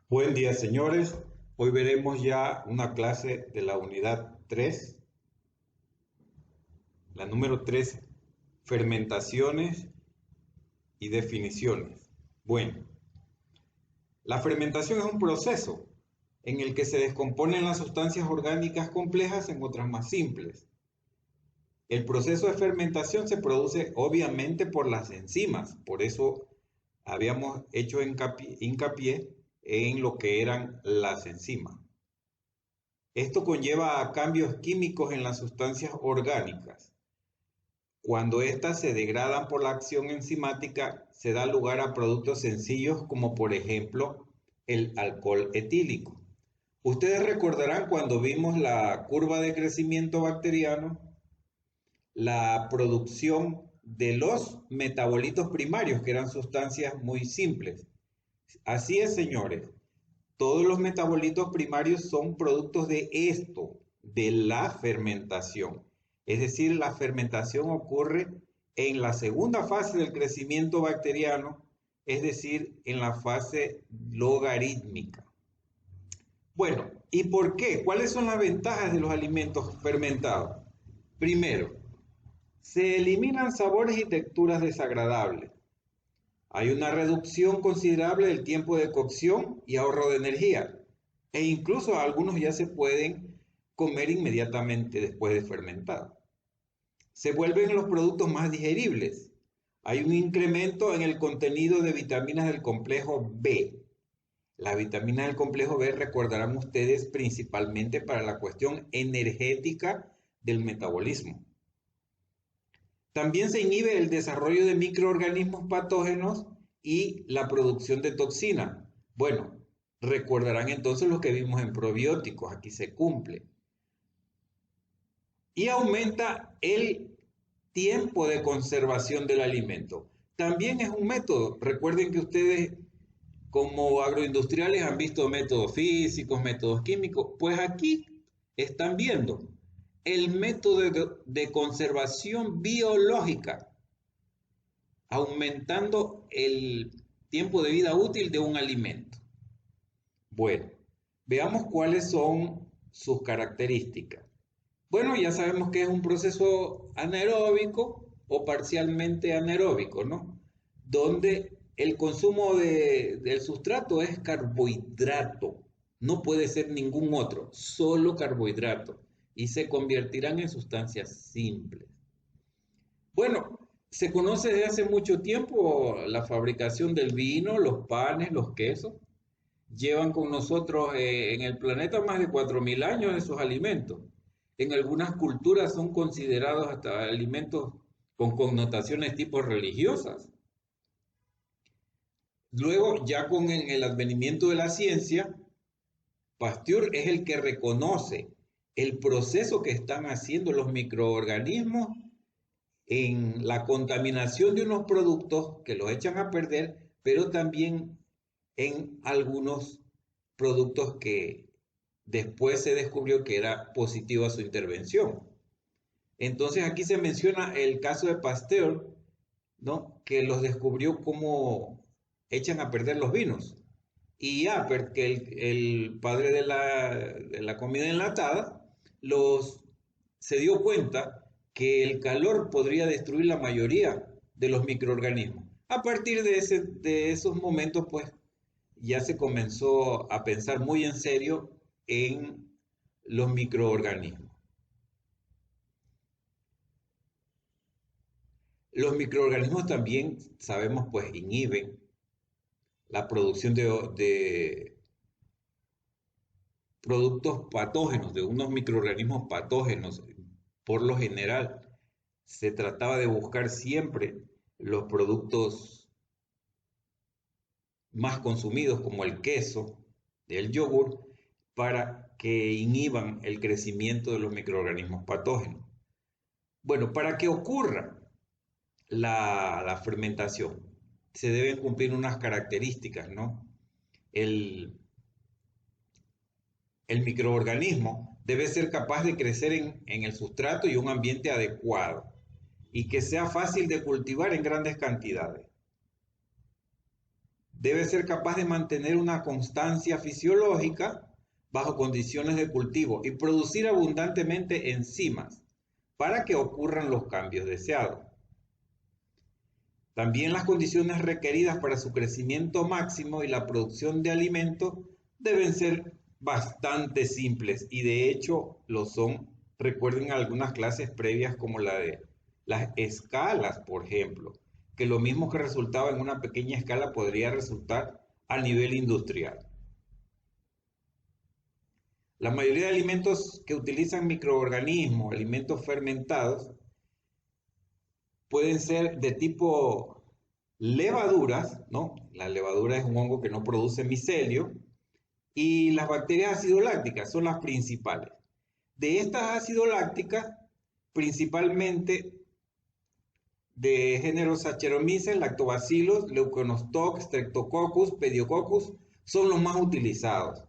Buen día, señores. Hoy veremos ya una clase de la unidad 3, la número 3, fermentaciones y definiciones. Bueno, la fermentación es un proceso en el que se descomponen las sustancias orgánicas complejas en otras más simples. El proceso de fermentación se produce obviamente por las enzimas, por eso habíamos hecho hincapié en lo que eran las enzimas. Esto conlleva a cambios químicos en las sustancias orgánicas. Cuando éstas se degradan por la acción enzimática, se da lugar a productos sencillos como por ejemplo el alcohol etílico. Ustedes recordarán cuando vimos la curva de crecimiento bacteriano, la producción de los metabolitos primarios, que eran sustancias muy simples. Así es, señores. Todos los metabolitos primarios son productos de esto, de la fermentación. Es decir, la fermentación ocurre en la segunda fase del crecimiento bacteriano, es decir, en la fase logarítmica. Bueno, ¿y por qué? ¿Cuáles son las ventajas de los alimentos fermentados? Primero, se eliminan sabores y texturas desagradables. Hay una reducción considerable del tiempo de cocción y ahorro de energía. E incluso algunos ya se pueden comer inmediatamente después de fermentar. Se vuelven los productos más digeribles. Hay un incremento en el contenido de vitaminas del complejo B. Las vitaminas del complejo B recordarán ustedes principalmente para la cuestión energética del metabolismo. También se inhibe el desarrollo de microorganismos patógenos y la producción de toxina. Bueno, recordarán entonces lo que vimos en probióticos, aquí se cumple. Y aumenta el tiempo de conservación del alimento. También es un método. Recuerden que ustedes como agroindustriales han visto métodos físicos, métodos químicos. Pues aquí están viendo el método de conservación biológica, aumentando el tiempo de vida útil de un alimento. Bueno, veamos cuáles son sus características. Bueno, ya sabemos que es un proceso anaeróbico o parcialmente anaeróbico, ¿no? Donde el consumo del sustrato es carbohidrato, no puede ser ningún otro, solo carbohidrato, y se convertirán en sustancias simples. Bueno, se conoce desde hace mucho tiempo la fabricación del vino, los panes, los quesos. Llevan con nosotros en el planeta más de 4.000 años esos alimentos. En algunas culturas son considerados hasta alimentos con connotaciones tipo religiosas. Luego, ya con el advenimiento de la ciencia, Pasteur es el que reconoce el proceso que están haciendo los microorganismos en la contaminación de unos productos que los echan a perder, pero también en algunos productos que después se descubrió que era positiva su intervención. Entonces aquí se menciona el caso de Pasteur, ¿no? Que los descubrió cómo echan a perder los vinos. Y Appert, que el padre de la comida enlatada, se dio cuenta que el calor podría destruir la mayoría de los microorganismos. A partir de esos momentos, pues ya se comenzó a pensar muy en serio en los microorganismos. Los microorganismos también, sabemos, pues inhiben la producción de productos patógenos, de unos microorganismos patógenos. Por lo general, se trataba de buscar siempre los productos más consumidos, como el queso, el yogur, para que inhiban el crecimiento de los microorganismos patógenos. Bueno, para que ocurra la fermentación, se deben cumplir unas características, ¿no? El, el microorganismo debe ser capaz de crecer en el sustrato y un ambiente adecuado y que sea fácil de cultivar en grandes cantidades. debe ser capaz de mantener una constancia fisiológica bajo condiciones de cultivo y producir abundantemente enzimas para que ocurran los cambios deseados. También las condiciones requeridas para su crecimiento máximo y la producción de alimentos deben ser bastante simples y de hecho lo son. Recuerden algunas clases previas como la de las escalas, por ejemplo, que lo mismo que resultaba en una pequeña escala podría resultar a nivel industrial. La mayoría de alimentos que utilizan microorganismos, alimentos fermentados, pueden ser de tipo levaduras, ¿no? La levadura es un hongo que no produce micelio, y las bacterias acidolácticas son las principales. De estas acidolácticas, principalmente de género Saccharomyces, Lactobacillus, Leuconostoc, Streptococcus, Pediococcus, son los más utilizados.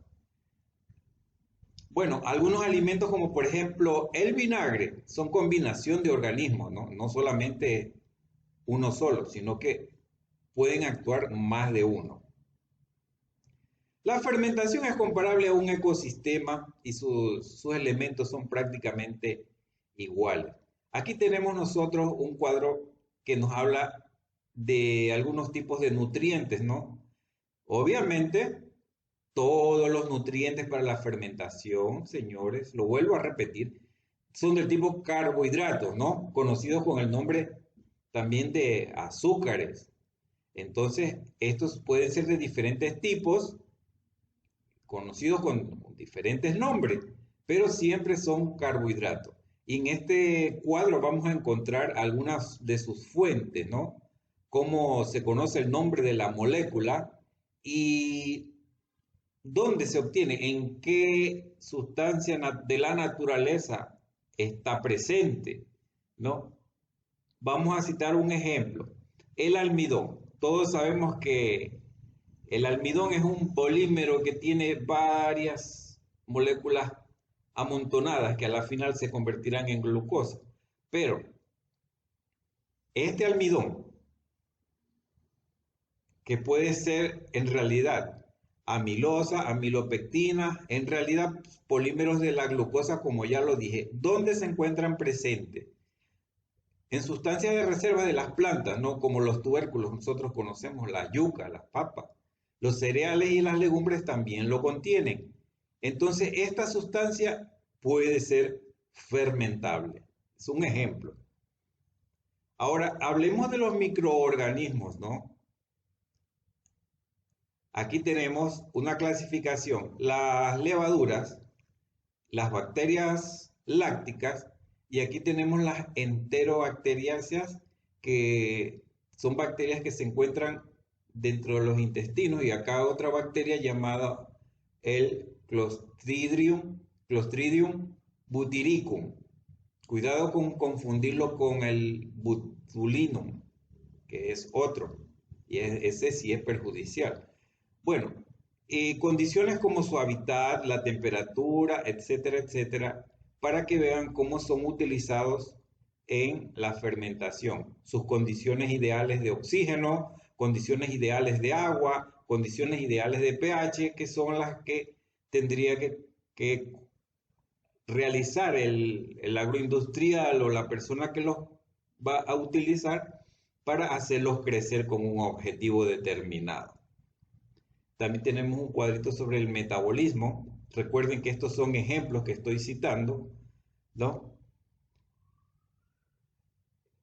Bueno, algunos alimentos como por ejemplo el vinagre son combinación de organismos, ¿no? No solamente uno solo, sino que pueden actuar más de uno. La fermentación es comparable a un ecosistema y sus elementos son prácticamente iguales. Aquí tenemos nosotros un cuadro que nos habla de algunos tipos de nutrientes, ¿no? Obviamente, todos los nutrientes para la fermentación, señores, lo vuelvo a repetir, son del tipo carbohidratos, ¿no? Conocidos con el nombre también de azúcares. Entonces, estos pueden ser de diferentes tipos, conocidos con diferentes nombres, pero siempre son carbohidratos. Y en este cuadro vamos a encontrar algunas de sus fuentes, ¿no? Cómo se conoce el nombre de la molécula y dónde se obtiene, en qué sustancia de la naturaleza está presente, ¿no? Vamos a citar un ejemplo. El almidón. Todos sabemos que el almidón es un polímero que tiene varias moléculas amontonadas que a la final se convertirán en glucosa. Pero este almidón, que puede ser en realidad amilosa, amilopectina, en realidad polímeros de la glucosa, como ya lo dije, ¿dónde se encuentran presentes? En sustancias de reserva de las plantas, ¿no? Como los tubérculos, nosotros conocemos la yuca, las papas. Los cereales y las legumbres también lo contienen. Entonces, esta sustancia puede ser fermentable. Es un ejemplo. Ahora, hablemos de los microorganismos, ¿no? Aquí tenemos una clasificación. Las levaduras, las bacterias lácticas, y aquí tenemos las enterobacteriáceas, que son bacterias que se encuentran dentro de los intestinos, y acá otra bacteria llamada el Clostridium butyricum. Cuidado con confundirlo con el botulinum, que es otro, y ese sí es perjudicial. Bueno, condiciones como su hábitat, la temperatura, etcétera, etcétera, para que vean cómo son utilizados en la fermentación. Sus condiciones ideales de oxígeno, condiciones ideales de agua, condiciones ideales de pH, que son las que tendría que realizar el agroindustrial o la persona que los va a utilizar para hacerlos crecer con un objetivo determinado. También tenemos un cuadrito sobre el metabolismo. Recuerden que estos son ejemplos que estoy citando, ¿no?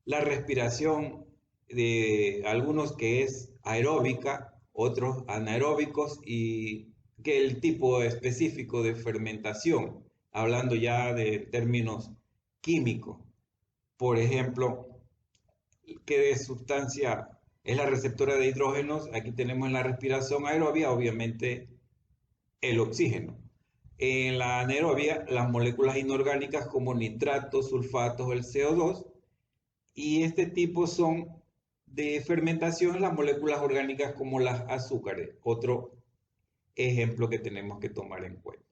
La respiración de algunos que es aeróbica, otros anaeróbicos, y que el tipo específico de fermentación, hablando ya de términos químicos. Por ejemplo, ¿qué sustancia es la receptora de hidrógenos? Aquí tenemos en la respiración aerobia, obviamente, el oxígeno. En la anaerobia, las moléculas inorgánicas como nitratos, sulfatos, el CO2. Y este tipo son de fermentación las moléculas orgánicas como las azúcares. Otro ejemplo que tenemos que tomar en cuenta.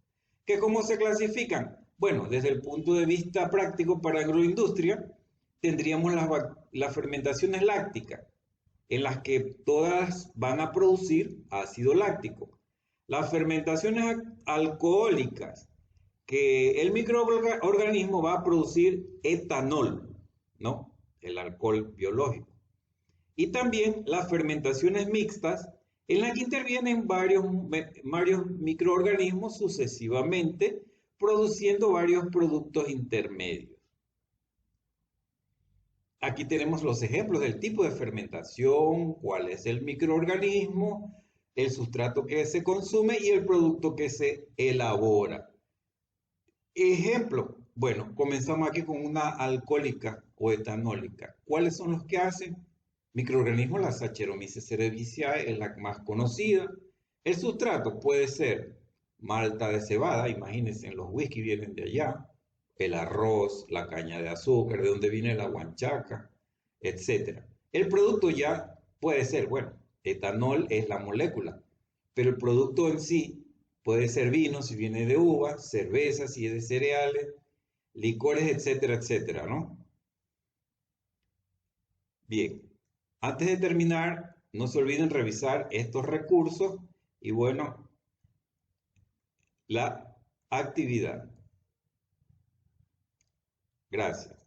¿Que cómo se clasifican? Bueno, desde el punto de vista práctico para agroindustria, tendríamos las fermentaciones lácticas. en las que todas van a producir ácido láctico. Las fermentaciones alcohólicas, que el microorganismo va a producir etanol, ¿no? El alcohol biológico. Y también las fermentaciones mixtas, en las que intervienen varios microorganismos sucesivamente, produciendo varios productos intermedios. Aquí tenemos los ejemplos del tipo de fermentación, cuál es el microorganismo, el sustrato que se consume y el producto que se elabora. Ejemplo, bueno, comenzamos aquí con una alcohólica o etanólica. ¿Cuáles son los que hacen? Microorganismos, la Saccharomyces cerevisiae es la más conocida. El sustrato puede ser malta de cebada, imagínense, los whisky vienen de allá, el arroz, la caña de azúcar, de donde viene la huanchaca, etc. El producto ya puede ser, bueno, etanol es la molécula, pero el producto en sí puede ser vino si viene de uva, cerveza si es de cereales, licores, etcétera, etcétera, ¿no? Bien, antes de terminar, no se olviden revisar estos recursos y bueno, la actividad. Gracias.